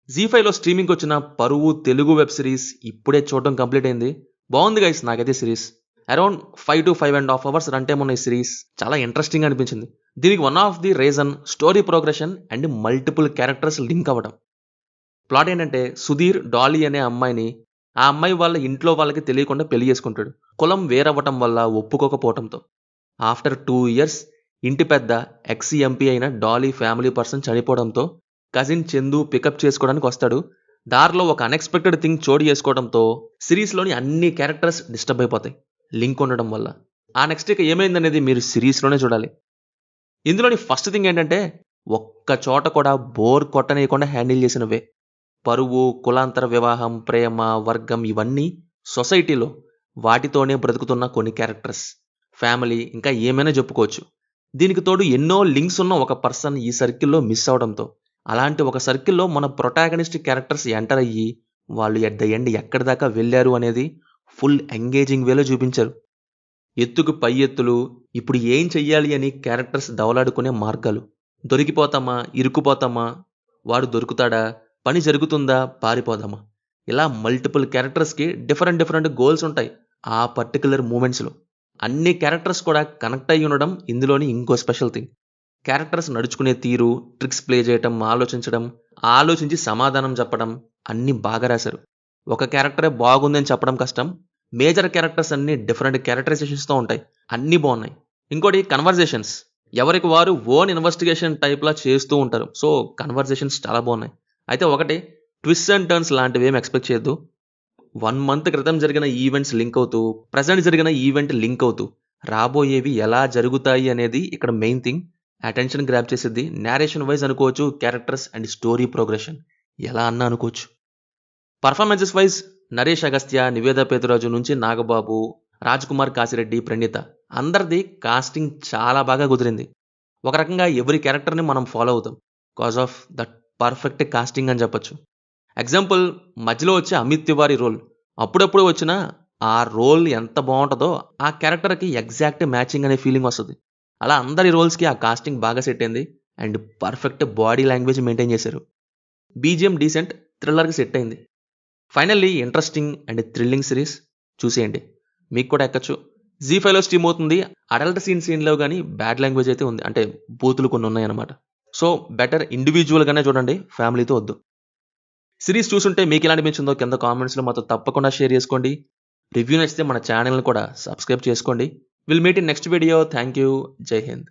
జీ5లో స్ట్రీమింగ్కి వచ్చిన పరువు Telugu web series ఇప్పుడే చూడడం కంప్లీట్ అయింది. బాగుంది గైస్, నాకైతే series around 5 to 5.5 hours run time ఉన్న ఈ సిరీస్ చాలా ఇంట్రెస్టింగ్ అనిపించింది. దీనికి one of the reason story progression and multiple characters link అవ్వడం. ప్లాట్ ఏంటంటే సుధీర్ డాలీ అనే అమ్మాయిని ఆ అమ్మాయి వాళ్ళ ఇంట్లో వాళ్ళకి తెలియకుండా పెళ్లి చేసుకుంటాడు. కులం వేరవ్వటం వల్ల ఒప్పుకోకపోవటంతో ఆఫ్టర్ 2 years ఇంటి పెద్ద ఎక్స్ ఎంపీ అయిన డాలీ ఫ్యామిలీ పర్సన్ చనిపోవడంతో కజిన్ చందు పికప్ చేసుకోవడానికి వస్తాడు. దారిలో ఒక అన్ఎక్స్పెక్టెడ్ థింగ్ చోటు చేసుకోవడంతో సిరీస్లోని అన్ని క్యారెక్టర్స్ డిస్టర్బ్ అయిపోతాయి లింక్ ఉండడం వల్ల. ఆ నెక్స్ట్ ఇక ఏమైందనేది మీరు సిరీస్లోనే చూడాలి. ఇందులోని ఫస్ట్ థింగ్ ఏంటంటే ఒక్క చోట కూడా బోర్ కొట్టనీయకుండా హ్యాండిల్ చేసినవే. పరువు, కులాంతర వివాహం, ప్రేమ, వర్గం ఇవన్నీ సొసైటీలో వాటితోనే బ్రతుకుతున్న కొన్ని క్యారెక్టర్స్, ఫ్యామిలీ ఇంకా ఏమైనా చెప్పుకోవచ్చు. దీనికి తోడు ఎన్నో లింక్స్ ఉన్న ఒక పర్సన్ ఈ సర్కిల్లో మిస్ అవడంతో అలాంటి ఒక సర్కిల్లో మన ప్రొటాగనిస్ట్ క్యారెక్టర్స్ ఎంటర్ అయ్యి వాళ్ళు ఎట్ ద ఎండ్ ఎక్కడి దాకా వెళ్ళారు అనేది ఫుల్ ఎంగేజింగ్ వేలో చూపించారు. ఎత్తుకు పై ఎత్తులు, ఇప్పుడు ఏం చెయ్యాలి అని క్యారెక్టర్స్ దవలాడుకునే మార్గాలు, దొరికిపోతామా, ఇరుక్కుపోతామా, వాడు దొరుకుతాడా, పని జరుగుతుందా, పారిపోదామా, ఇలా మల్టిపుల్ క్యారెక్టర్స్కి డిఫరెంట్ గోల్స్ ఉంటాయి ఆ పర్టికులర్ మూమెంట్స్లో. అన్ని క్యారెక్టర్స్ కూడా కనెక్ట్ అయ్యి ఉండడం ఇందులోని ఇంకో స్పెషల్ థింగ్. క్యారెక్టర్స్ నడుచుకునే తీరు, ట్రిక్స్ ప్లే చేయటం, ఆలోచించడం, ఆలోచించి సమాధానం చెప్పడం అన్నీ బాగా రాశారు. ఒక క్యారెక్టరే బాగుందని చెప్పడం కష్టం. మేజర్ క్యారెక్టర్స్ అన్ని డిఫరెంట్ క్యారెక్టరైజేషన్స్తో ఉంటాయి, అన్నీ బాగున్నాయి. ఇంకోటి కన్వర్జేషన్స్, ఎవరికి వారు ఓన్ ఇన్వెస్టిగేషన్ టైప్లా చేస్తూ ఉంటారు. సో కన్వర్జేషన్స్ చాలా బాగున్నాయి. అయితే ఒకటి ట్విస్ట్ అండ్ టర్న్స్ లాంటివి ఏం ఎక్స్పెక్ట్ చేయొద్దు. 1 month క్రితం జరిగిన ఈవెంట్స్ లింక్ అవుతూ, ప్రజెంట్ జరిగిన ఈవెంట్ లింక్ అవుతూ, రాబోయేవి ఎలా జరుగుతాయి అనేది ఇక్కడ మెయిన్ థింగ్. అటెన్షన్ గ్రాప్ చేసేది నేరేషన్ వైజ్ అనుకోవచ్చు, క్యారెక్టర్స్ అండ్ స్టోరీ ప్రోగ్రెషన్ ఎలా అన్నా అనుకోవచ్చు. పర్ఫార్మెన్సెస్ వైజ్ నరేష్ అగస్త్య, నివేదా పేతురాజు నుంచి నాగబాబు, రాజ్ కుమార్ కాసిరెడ్డి, ప్రణీత అందరిది కాస్టింగ్ చాలా బాగా కుదిరింది. ఒక రకంగా ఎవరి క్యారెక్టర్ని మనం ఫాలో అవుతాం cause of that perfect casting అని చెప్పొచ్చు. ఎగ్జాంపుల్, మధ్యలో వచ్చే అమిత్ తివారీ రోల్ అప్పుడప్పుడు వచ్చినా ఆ రోల్ ఎంత బాగుంటుందో ఆ క్యారెక్టర్కి ఎగ్జాక్ట్ మ్యాచింగ్ అనే ఫీలింగ్ వస్తుంది. అలా అందరి రోల్స్కి ఆ కాస్టింగ్ బాగా సెట్ అయింది and perfect body language maintain చేశారు. బీజిఎం డీసెంట్, థ్రిల్లర్కి సెట్ అయింది. Finally interesting and thrilling series చూసేయండి, మీకు కూడా ఎక్కచ్చు. జీ5లో స్ట్రీమ్ అవుతుంది. అడల్ట్ సీన్లో కానీ బ్యాడ్ లాంగ్వేజ్ అయితే ఉంది, అంటే బూతులు కొన్ని ఉన్నాయన్నమాట. సో బెటర్ ఇండివిజువల్గానే చూడండి, ఫ్యామిలీతో వద్దు. సిరీస్ చూసుంటే మీకు ఎలా అనిపించిందో కింద కామెంట్స్లో మాతో తప్పకుండా షేర్ చేసుకోండి. రివ్యూ నచ్చితే మన ఛానల్ని కూడా సబ్స్క్రైబ్ చేసుకోండి. Will meet in next video. Thank you. జై హింద్.